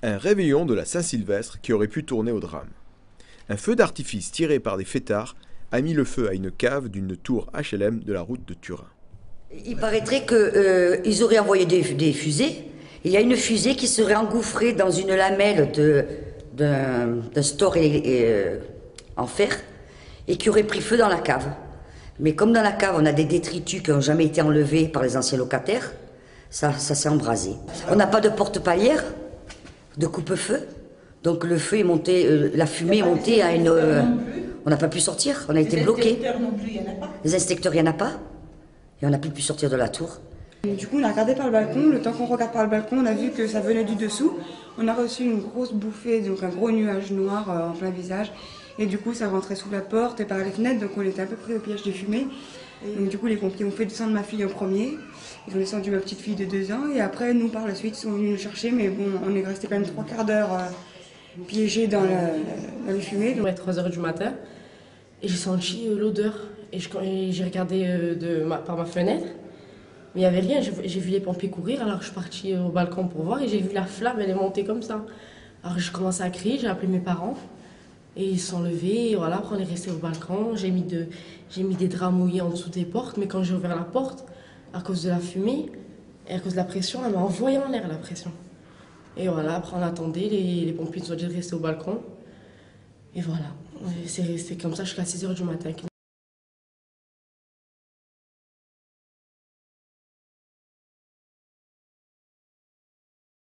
Un réveillon de la Saint-Sylvestre qui aurait pu tourner au drame. Un feu d'artifice tiré par des fêtards a mis le feu à une cave d'une tour HLM de la route de Turin. Il paraîtrait qu'ils auraient envoyé des fusées. Il y a une fusée qui serait engouffrée dans une lamelle d'un store en fer et qui aurait pris feu dans la cave. Mais comme dans la cave, on a des détritus qui n'ont jamais été enlevés par les anciens locataires, ça s'est embrasé. On n'a pas de porte-palière, de coupe-feu. Donc le feu est monté, la fumée est montée à une... on n'a pas pu sortir, on a été bloqué. Les inspecteurs non plus, il n'y en a pas. Les inspecteurs, il n'y en a pas. Et on n'a plus pu sortir de la tour. Du coup, on a regardé par le balcon. Le temps qu'on regarde par le balcon, on a vu que ça venait du dessous. On a reçu une grosse bouffée, donc un gros nuage noir en plein visage. Et du coup, ça rentrait sous la porte et par les fenêtres, donc on était un peu pris au piège des fumées. Donc du coup, les pompiers ont fait descendre ma fille en premier. Ils ont descendu ma petite fille de 2 ans. Et après, nous, par la suite, ils sont venus nous chercher. Mais bon, on est resté quand même 3 quarts d'heure piégés dans les fumées. À 3 h du matin, et j'ai senti l'odeur. Et j'ai regardé par ma fenêtre, mais il n'y avait rien. J'ai vu les pompiers courir, alors je suis partie au balcon pour voir et j'ai vu la flamme, elle est montée comme ça. Alors j'ai commencé à crier, j'ai appelé mes parents et ils se sont levés. Et voilà, après on est resté au balcon. J'ai mis des draps mouillés en dessous des portes, mais quand j'ai ouvert la porte, à cause de la fumée et à cause de la pression, elle m'a envoyé en l'air la pression. Et voilà, après on attendait, les pompiers nous ont dit de rester au balcon. Et voilà, c'est resté comme ça jusqu'à 6 h du matin.